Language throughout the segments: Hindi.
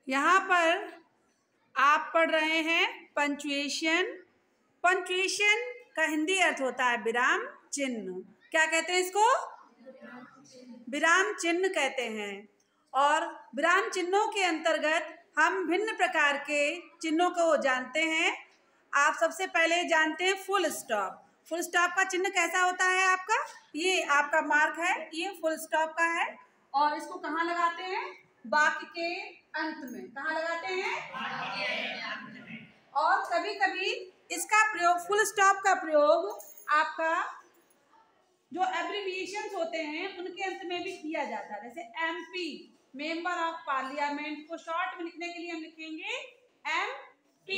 यहाँ पर आप पढ़ रहे हैं पंक्चुएशन। पंक्चुएशन का हिंदी अर्थ होता है विराम चिन्ह। क्या कहते हैं इसको? विराम चिन्ह कहते हैं। और विराम चिन्हों के अंतर्गत हम भिन्न प्रकार के चिन्हों को जानते हैं। आप सबसे पहले जानते हैं फुल स्टॉप। फुल स्टॉप का चिन्ह कैसा होता है आपका? ये आपका मार्क है, ये फुल स्टॉप का है। और इसको कहाँ लगाते हैं? वाक्य के अंत में। कहाँ लगाते हैं? और कभी कभी इसका प्रयोग, फुल स्टॉप का प्रयोग आपका जो एब्रिविएशंस होते हैं उनके अंत में भी किया जाता है। जैसे MP मेंबर ऑफ पार्लियामेंट को शॉर्ट में लिखने के लिए हम लिखेंगे MP,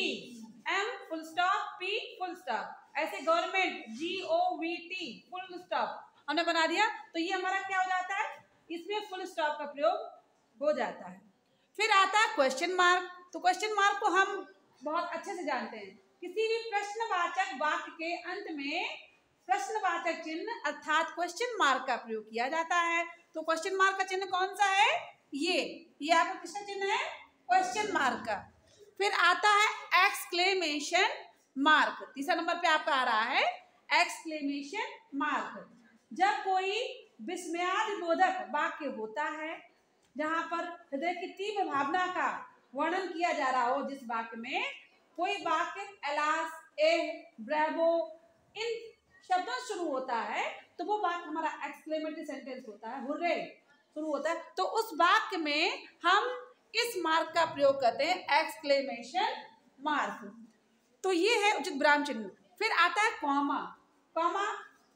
M full stop, P full stop. ऐसे गवर्नमेंट GOVT फुल स्टॉप हमने बना दिया, तो ये हमारा क्या हो जाता है? इसमें फुल स्टॉप का प्रयोग हो जाता है। फिर आता है क्वेश्चन मार्क। तो क्वेश्चन मार्क को हम बहुत अच्छे से जानते हैं। किसी भी प्रश्नवाचक वाक्य के अंत में प्रश्नवाचक चिन्ह अर्थात क्वेश्चन मार्क का प्रयोग किया जाता है। तो क्वेश्चन मार्क का चिन्ह कौन सा है? ये आपका किसका चिन्ह है? क्वेश्चन मार्क का। फिर आता है एक्सक्लेमेशन मार्क। तीसरा नंबर पे आपका आ रहा है एक्सक्लेमेशन मार्क। जब कोई विस्मयादिबोधक वाक्य होता है, जहां पर हृदय की तीव्र भावना का वर्णन किया जा रहा हो, जिस वाक्य में कोई वाक्य एलास, ब्रेवो इन शब्दों से शुरू होता है, तो वो वाक्य हमारा एक्सक्लेमेटरी सेंटेंस होता है, हुर्रे शुरू होता है। तो उस वाक्य में हम इस मार्क का प्रयोग करते हैं, एक्सक्लेमेशन मार्क। तो ये है उचित विराम चिन्ह। फिर आता है कॉमा। कॉमा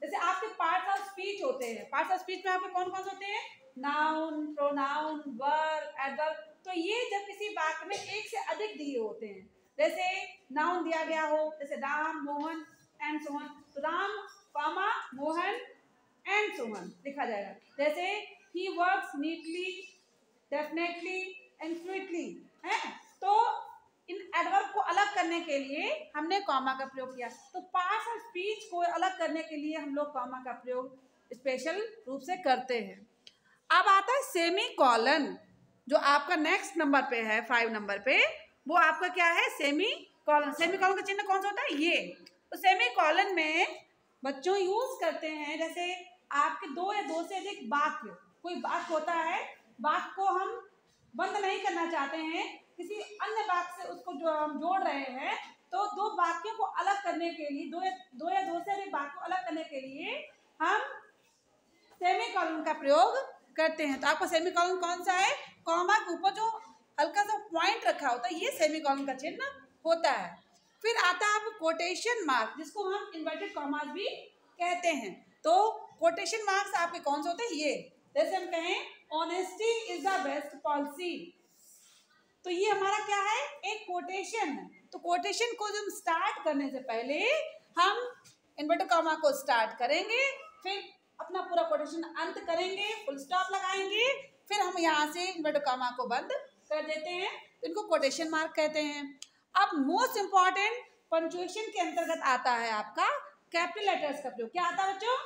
जैसे आपके पार्ट्स ऑफ स्पीच होते हैं। पार्ट्स ऑफ स्पीच में आपके कौन कौन से होते हैं? Noun, pronoun, verb, adverb. तो ये जब किसी वाक्य में एक से अधिक दिए होते हैं, जैसे नाउन दिया गया हो, जैसे राम, मोहन एंड सोहन, तो राम, कॉमा, मोहन एंड सोहन लिखा जाएगा। जैसे he works neatly, definitely and sweetly है। तो इन एडवर्ब को अलग करने के लिए हमने कॉमा का प्रयोग किया। तो पार्ट्स ऑफ स्पीच को अलग करने के लिए हम लोग कॉमा का प्रयोग स्पेशल रूप से करते हैं। अब आता है सेमी कॉलन, जो आपका नेक्स्ट नंबर पे है, 5 नंबर पे। वो आपका क्या है? Semi colon. सेमी कॉलन का चिन्ह कौन सा होता है? ये। तो सेमी कॉलन में बच्चों यूज करते हैं, जैसे आपके दो या दो से अधिक वाक्य, कोई वाक्य होता है, वाक्य को हम बंद नहीं करना चाहते हैं, किसी अन्य वाक्य से उसको जो हम जोड़ रहे हैं, तो दो वाक्यों को अलग करने के लिए, दो या दो से अधिक वाक्य को अलग करने के लिए हम सेमी कॉलन का प्रयोग करते हैं। तो आपका सेमी कॉलन कौन सा है? कॉमा के ऊपर जो हल्का सा पॉइंट रखा होता है, ये सेमी कॉलन का चिन्ह होता है। फिर आता है कोटेशन मार्क, जिसको हम इन्वर्टेड कॉमास भी कहते हैं। तो कोटेशन मार्क्स आपके कौन से होते हैं? ये। जैसे हम कहें honesty is the best policy, तो ये हमारा क्या है? एक कोटेशन है। तो कोटेशन को जब स्टार्ट करने से पहले हम इन्वर्टेड कॉमा को स्टार्ट करेंगे, फिर अपना पूरा कोटेशन अंत करेंगे, फुल स्टॉप लगाएंगे, फिर हम यहाँ से इन्वर्टेड कॉमा को बंद कर देते हैं। तो इनको कोटेशन मार्क कहते हैं। अब मोस्ट इंपॉर्टेंट पंक्चुएशन के अंतर्गत आता है आपका कैपिटल लेटर्स का प्रयोग। क्या आता है बच्चों?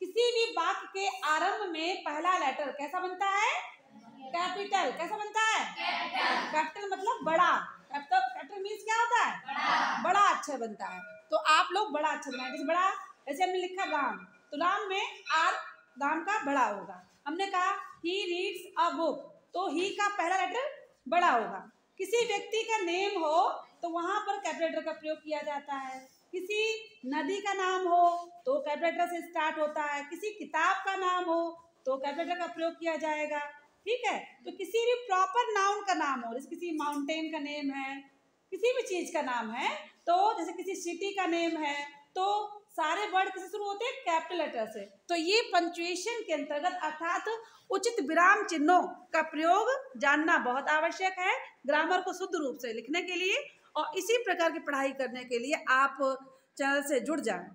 किसी भी वाक्य के आरंभ में पहला लेटर कैसा बनता है? कैपिटल। कैसा बनता है? कैपिटल मतलब बड़ा। कैपिटल मीन्स क्या होता है? बड़ा अक्षर बनता है। तो आप लोग बड़ा अक्षर बनाए। जैसे बड़ा, जैसे हमने लिखा राम, तो राम में आर राम का बड़ा होगा। हमने कहा ही रीड्स अ बुक, तो ही का पहला लेटर बड़ा होगा। किसी व्यक्ति का नेम हो तो वहां पर कैपिटल लेटर का प्रयोग किया जाता है। किसी नदी का नाम हो तो कैपिटल लेटर से स्टार्ट होता है। किसी किताब का नाम हो तो कैपिटल लेटर का प्रयोग किया जाएगा। ठीक है। तो किसी भी प्रॉपर नाउन का नाम हो, जैसे किसी माउंटेन का नेम है, किसी भी चीज का नाम है, तो जैसे किसी सिटी का नेम है, तो सारे वर्ड किससे शुरू होते हैं? कैपिटल लेटर से। तो ये पंक्चुएशन के अंतर्गत अर्थात उचित विराम चिन्हों का प्रयोग जानना बहुत आवश्यक है ग्रामर को शुद्ध रूप से लिखने के लिए। और इसी प्रकार की पढ़ाई करने के लिए आप चैनल से जुड़ जाएं।